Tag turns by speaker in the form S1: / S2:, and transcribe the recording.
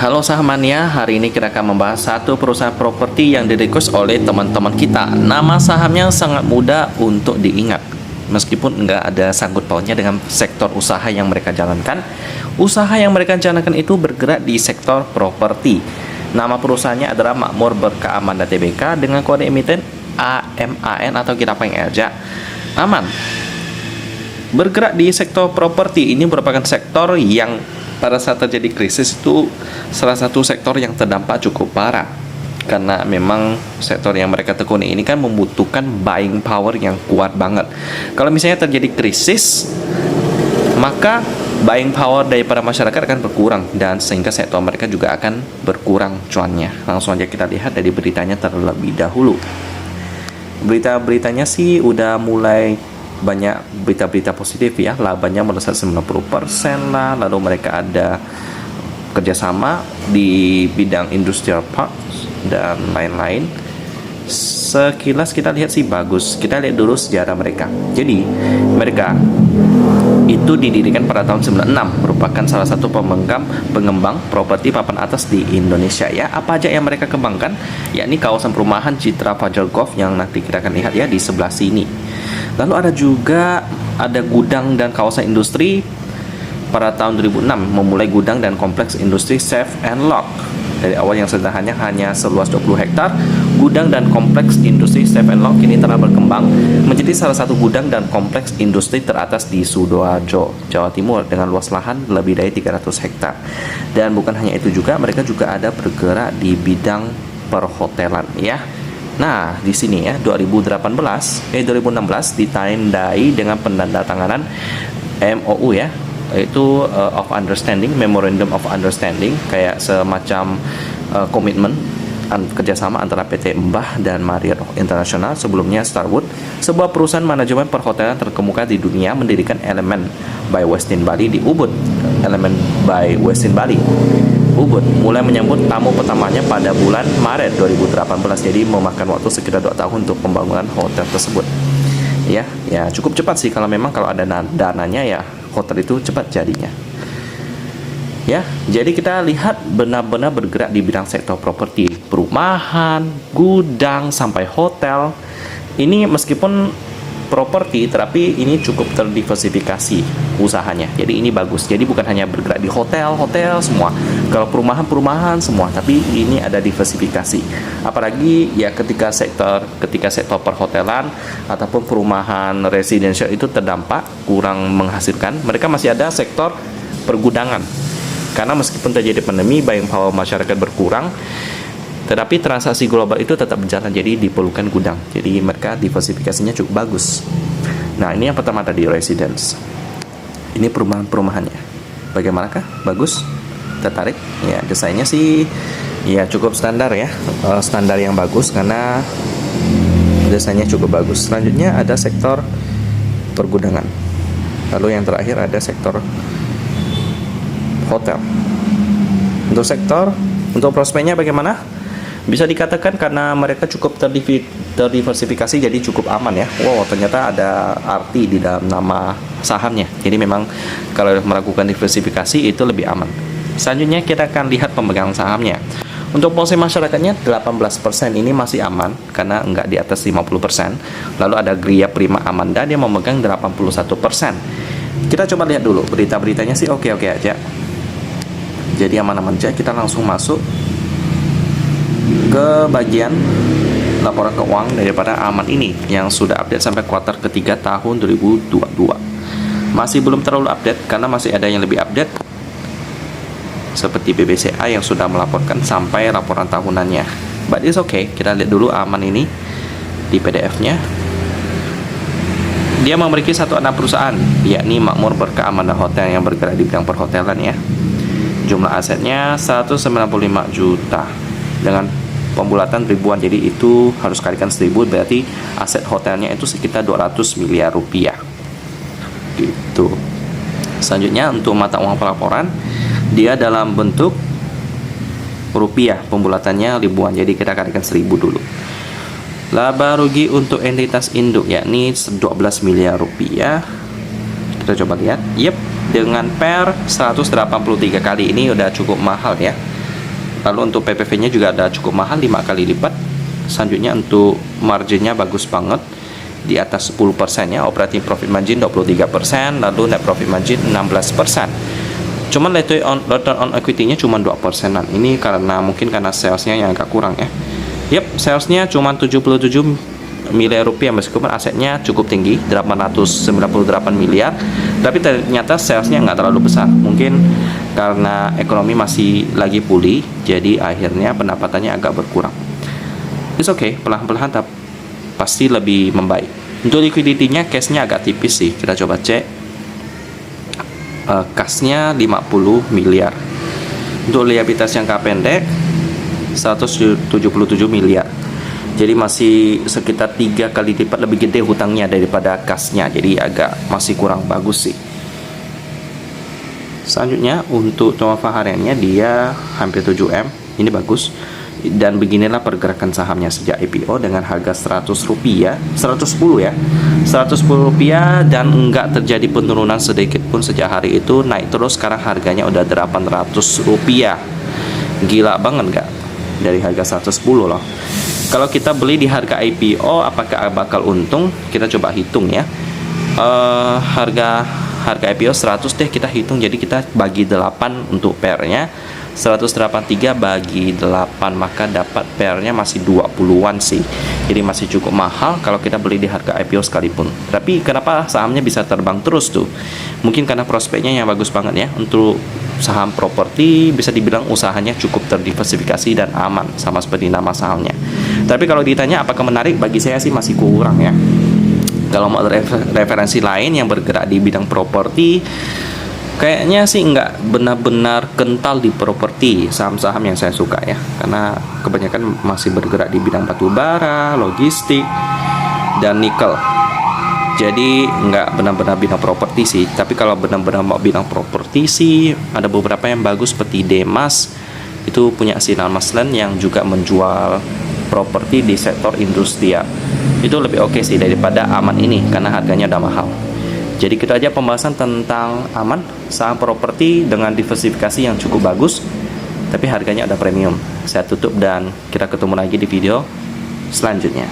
S1: Halo sahamania, hari ini kita akan membahas satu perusahaan properti yang di-request oleh teman-teman kita. Nama sahamnya sangat mudah untuk diingat, meskipun nggak ada sangkut pautnya dengan sektor usaha yang mereka jalankan. Usaha yang mereka jalankan itu bergerak di sektor properti. Nama perusahaannya adalah Makmur Berkah Amanda Tbk dengan kode emiten AMAN atau kita panggil aja Aman. Bergerak di sektor properti ini merupakan sektor yang pada saat terjadi krisis itu salah satu sektor yang terdampak cukup parah, karena memang sektor yang mereka tekuni ini kan membutuhkan buying power yang kuat banget. Kalau misalnya terjadi krisis, maka buying power daripada masyarakat akan berkurang, dan sehingga sektor mereka juga akan berkurang cuannya. Langsung aja kita lihat dari beritanya terlebih dahulu. Berita-beritanya sih udah mulai banyak berita-berita positif ya, labanya melesat 90% lah, lalu mereka ada kerjasama di bidang industrial parks dan lain-lain. Sekilas kita lihat sih bagus. Kita lihat dulu sejarah mereka. Jadi mereka itu didirikan pada tahun 96, merupakan salah satu pengembang properti papan atas di Indonesia ya. Apa aja yang mereka kembangkan? Yakni kawasan perumahan Citra Fajar Golf yang nanti kita akan lihat ya di sebelah sini. Lalu ada gudang dan kawasan industri. Pada tahun 2006 memulai gudang dan kompleks industri Safe and Lock. Dari awal yang sederhana hanya seluas 20 hektar, gudang dan kompleks industri Safe and Lock kini telah berkembang menjadi salah satu gudang dan kompleks industri teratas di Sidoarjo, Jawa Timur dengan luas lahan lebih dari 300 hektar. Dan bukan hanya itu juga, mereka juga ada bergerak di bidang perhotelan ya. Nah, di sini ya 2016 ditandai dengan penandatanganan MOU ya, yaitu of understanding, memorandum of understanding, kayak semacam komitmen kerjasama antara PT Mbah dan Marriott International, sebelumnya Starwood, sebuah perusahaan manajemen perhotelan terkemuka di dunia, mendirikan Element by Westin Bali di Ubud. Element by Westin Bali Ubud mulai menyambut tamu pertamanya pada bulan Maret 2018. Jadi memakan waktu sekitar 2 tahun untuk pembangunan hotel tersebut. Ya cukup cepat sih, kalau ada dananya ya hotel itu cepat jadinya. Ya, jadi kita lihat benar-benar bergerak di bidang sektor properti, perumahan, gudang sampai hotel. Ini meskipun properti, tapi ini cukup terdiversifikasi usahanya. Jadi ini bagus. Jadi bukan hanya bergerak di hotel semua. Kalau perumahan semua, tapi ini ada diversifikasi. Apalagi ya ketika sektor perhotelan ataupun perumahan residential itu terdampak kurang menghasilkan, mereka masih ada sektor pergudangan. Karena meskipun terjadi pandemi, buying power masyarakat berkurang, tetapi transaksi global itu tetap berjalan, jadi diperlukan gudang. Jadi mereka diversifikasinya cukup bagus. Nah, ini yang pertama tadi residence. Ini perumahannya. Bagaimanakah? Bagus? Tertarik? Ya, desainnya sih ya cukup standar ya. Standar yang bagus karena desainnya cukup bagus. Selanjutnya ada sektor pergudangan. Lalu yang terakhir ada sektor hotel. Untuk prospeknya bagaimana? Bisa dikatakan karena mereka cukup terdiversifikasi, jadi cukup aman ya. Wow, ternyata ada arti di dalam nama sahamnya. Jadi memang kalau melakukan diversifikasi itu lebih aman. Selanjutnya kita akan lihat pemegang sahamnya. Untuk porsi masyarakatnya 18% ini masih aman karena enggak di atas 50%. Lalu ada Gria Prima Amanda, dia memegang 81%. Kita coba lihat dulu berita-beritanya sih oke-oke aja. Jadi aman-aman aja. Kita langsung masuk ke bagian laporan keuangan daripada Aman ini yang sudah update sampai kuartal ketiga tahun 2022. Masih belum terlalu update karena masih ada yang lebih update seperti BBCA yang sudah melaporkan sampai laporan tahunannya. But it's okay, kita lihat dulu Aman ini di PDF-nya. Dia memiliki satu anak perusahaan, yakni Makmur Berkah Amanda Hotel yang bergerak di bidang perhotelan ya. Jumlah asetnya 195 juta dengan pembulatan ribuan, jadi itu harus kalikan 1000, berarti aset hotelnya itu sekitar 200 miliar rupiah gitu. Selanjutnya untuk mata uang pelaporan, dia dalam bentuk rupiah, pembulatannya ribuan, jadi kita kalikan 1000 dulu. Laba rugi untuk entitas induk yakni 12 miliar rupiah. Kita coba lihat. Yep, dengan per 183 kali ini udah cukup mahal ya. Lalu untuk PPV-nya juga ada cukup mahal, 5 kali lipat. Selanjutnya untuk marginnya bagus banget, di atas 10% ya, operating profit margin 23%, lalu net profit margin 16%. Cuman return on equity-nya cuma 2%-an. Ini mungkin karena salesnya yang agak kurang ya. Salesnya cuma 77 miliar rupiah, meskipun asetnya cukup tinggi, 898 miliar, tapi ternyata salesnya nggak terlalu besar. Mungkin karena ekonomi masih lagi pulih, jadi akhirnya pendapatannya agak berkurang. It's okay, pelan-pelan pasti lebih membaik. Untuk liquidity-nya, cash-nya agak tipis sih. Kita coba cek. Kas-nya 50 miliar. Untuk liabilitas jangka pendek 177 miliar. Jadi masih sekitar 3 kali lipat lebih gede hutangnya daripada kasnya. Jadi agak masih kurang bagus sih. Selanjutnya untuk turnover hariannya dia hampir 7M. Ini bagus. Dan beginilah pergerakan sahamnya sejak IPO dengan harga 110 rupiah, dan enggak terjadi penurunan sedikit pun sejak hari itu, naik terus. Sekarang harganya udah 800 rupiah. Gila banget nggak? Dari harga 110 loh. Kalau kita beli di harga IPO, apakah bakal untung? Kita coba hitung ya. Harga IPO 100 deh kita hitung. Jadi kita bagi 8 untuk pairnya. 183 bagi 8, maka dapat pairnya masih 20-an sih. Jadi masih cukup mahal kalau kita beli di harga IPO sekalipun. Tapi kenapa sahamnya bisa terbang terus tuh? Mungkin karena prospeknya yang bagus banget ya. Untuk saham properti bisa dibilang usahanya cukup terdiversifikasi dan aman, sama seperti nama sahamnya. Tapi kalau ditanya apakah menarik, bagi saya sih masih kurang ya. Kalau mau referensi lain yang bergerak di bidang properti, kayaknya sih nggak benar-benar kental di properti saham-saham yang saya suka ya, karena kebanyakan masih bergerak di bidang batu bara, logistik, dan nikel. Jadi nggak benar-benar bidang properti sih. Tapi kalau benar-benar mau bidang properti sih, ada beberapa yang bagus seperti Demas, itu punya Sinar Maslen yang juga menjual properti di sektor industrial. Itu lebih oke sih daripada Aman ini karena harganya udah mahal. Jadi kita aja pembahasan tentang Aman, saham properti dengan diversifikasi yang cukup bagus, tapi harganya udah premium. Saya tutup dan kita ketemu lagi di video selanjutnya.